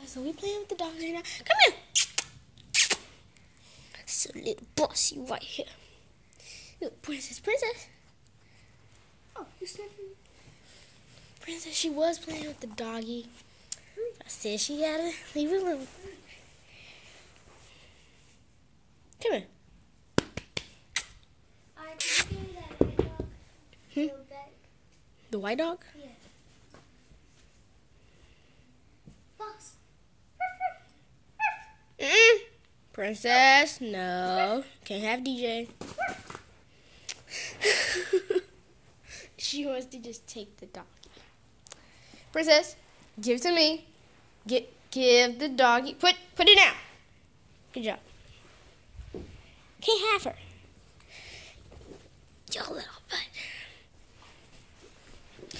So we playing with the dogs right now. Come here. So little bossy right here. Look, princess. Oh, you sniffing? Princess, she was playing with the doggy. I said she gotta leave it alone. Come here. Alright, can you give me that white dog? Back. The white dog? Yeah. Boss. Princess, no. Can't have DJ. She wants to just take the doggy. Princess, give it to me. Give the doggy. Put it down. Good job. Can't have her. Yo, little butt.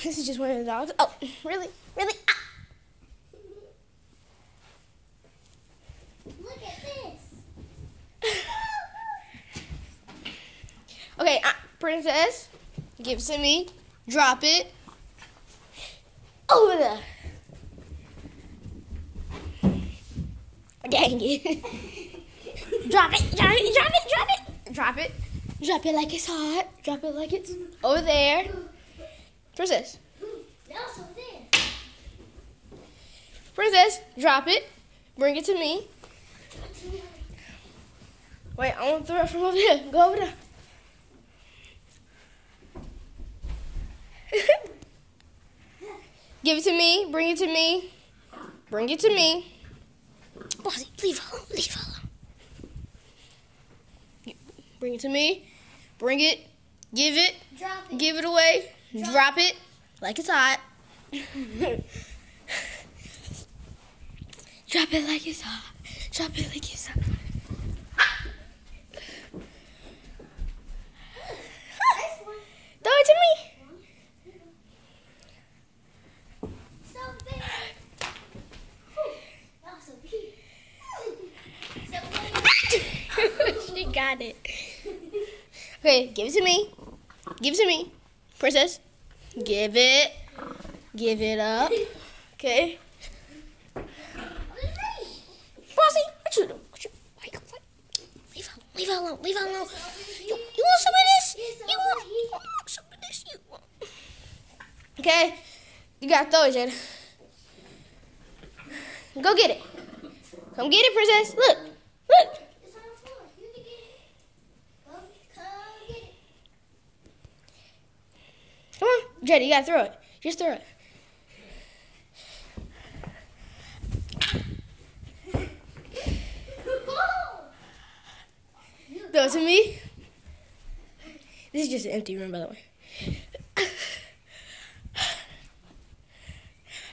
This is just one of the dogs. Oh, really? Really? Ah. Look at this. Okay, Princess, give it to me. Drop it. Over there. Dang it. Drop it. Drop it like it's hot. Drop it like it's over there. Princess. That's over there. Princess, drop it. Bring it to me. Wait, I want to throw it from over here. Go over there. Give it to me. Bring it to me. Bring it to me. Bossy, leave her alone. Bring it to me. Bring it. Give it. Drop it. Give it away. Drop it like it's hot. Drop it like it's hot. Drop it like it's hot. Throw it to me. So big. That's so cute. She got it. Okay, give it to me. Give it to me. Princess, give it. Give it up. Okay. Bossy, what you doing? Leave her alone. You want some of this? You want some of this? Okay. You gotta throw it, Jada. Go get it. Come get it, Princess. Look. It's on the floor. You can get it. Come get it. Come on, Jada, you gotta throw it. Just throw it. Throw it to me. This is just an empty room, by the way.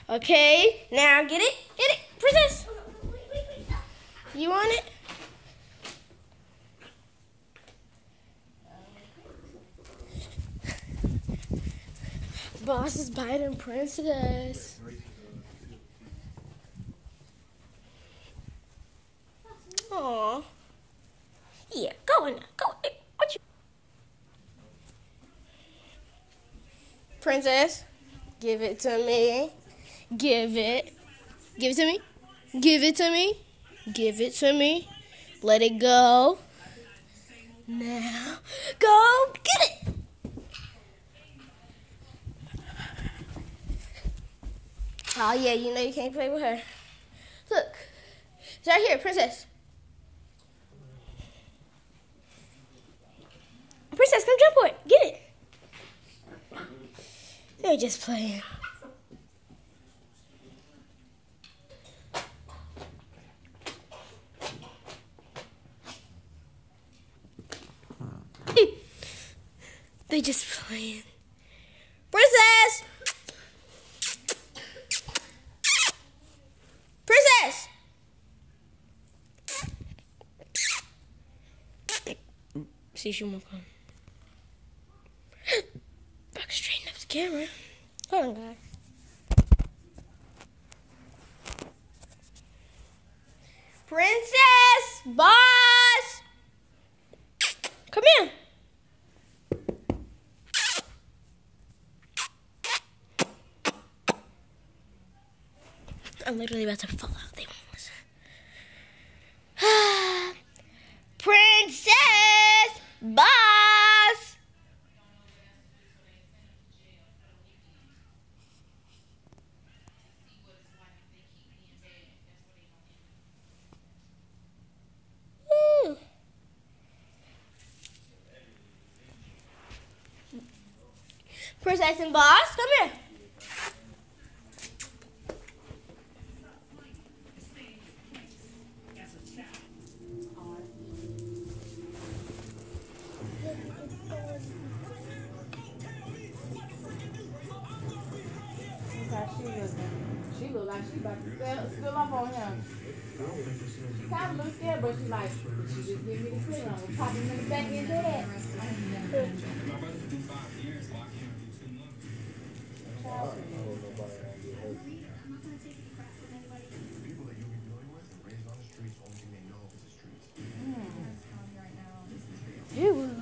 Okay, now get it. Get it, Princess. You want it? Boss is biting Princess. Aw. Yeah, go in there. Go. What you? Princess, give it to me. Give it. Give it to me. Give it to me. Give it to me. Let it go. Now, go get it. Oh, yeah, you know you can't play with her. Look. It's right here, Princess. Princess, come jump for it. Get it. They're just playing. They just playing. Princess! Princess! See, she won't come. Back straighten up the camera. Hold on, guys. Princess! Boss! Come here. I'm literally about to fall out. They won't listen. Princess Boss! Woo. Princess and Boss, come here. She look like she about to spill up on him. She kind of looks scared, but she like, she just give me the signal. We'll pop him in the back of his head. You were like,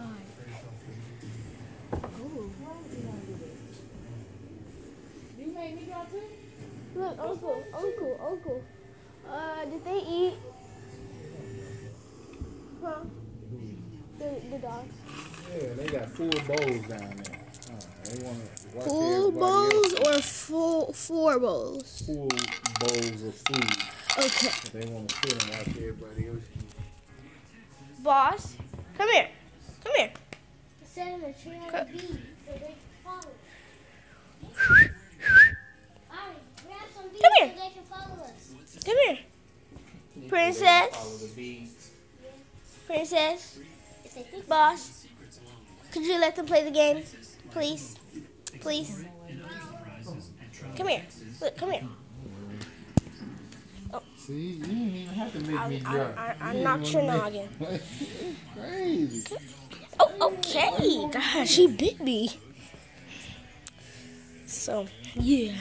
You made me go too? look, Uncle. Did they eat? Huh? The dogs. Yeah, they got full bowls down there. They want to watch Full everybody bowls else. or four bowls? Full bowls of food. Okay. They want to sit and watch everybody else eat. Boss, come here. Come here. Set them a tree on the beat so they can follow. Alright, grab some beads so Come here. they can follow us. Come here. Princess. They follow the beats. Princess. If they think Boss. Could you let them play the game? Please. Please. Come here. Look, come here. See, you didn't even have to make me drop. I'm not your noggin. Crazy. Oh, okay. God, she bit me. So, yeah.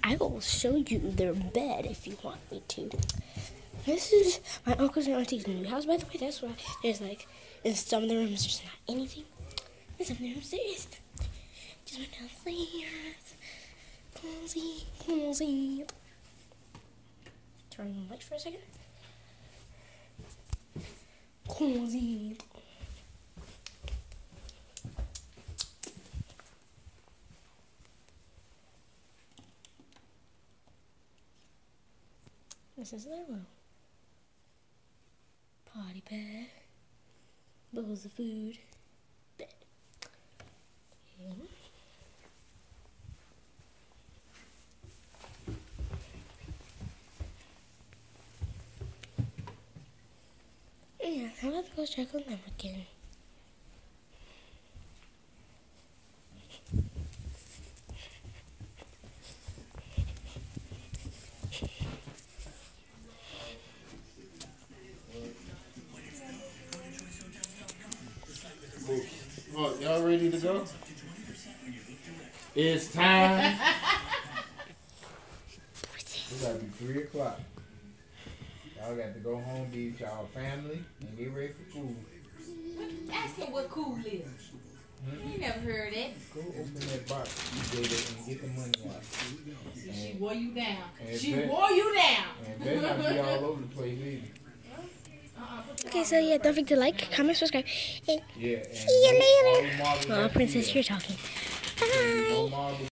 I will show you their bed if you want me to. This is my uncle's and auntie's new house, by the way. That's why there's like, in some of the rooms, there's not anything. In some of the rooms, there is. Just went downstairs. Cozy. Turn on the light for a second. Cozy. This is their room. Potty pad. Bowls of food. Bed. Yeah, I'm about to go check on them again. Oh, y'all ready to go? It's time. It's got to be 3 o'clock. Y'all got to go home, be with y'all family, and get ready for school. Ask him what cool is. You ain't never heard that. Go open that box, you get it, and get the money out. She wore you down. And She bet- wore you down. And better not be all over the place either. Okay, so yeah, don't forget to like, comment, subscribe, and Yeah. And see you later. all the marbles Oh, have to be Princess, there. you're talking. No Bye. marbles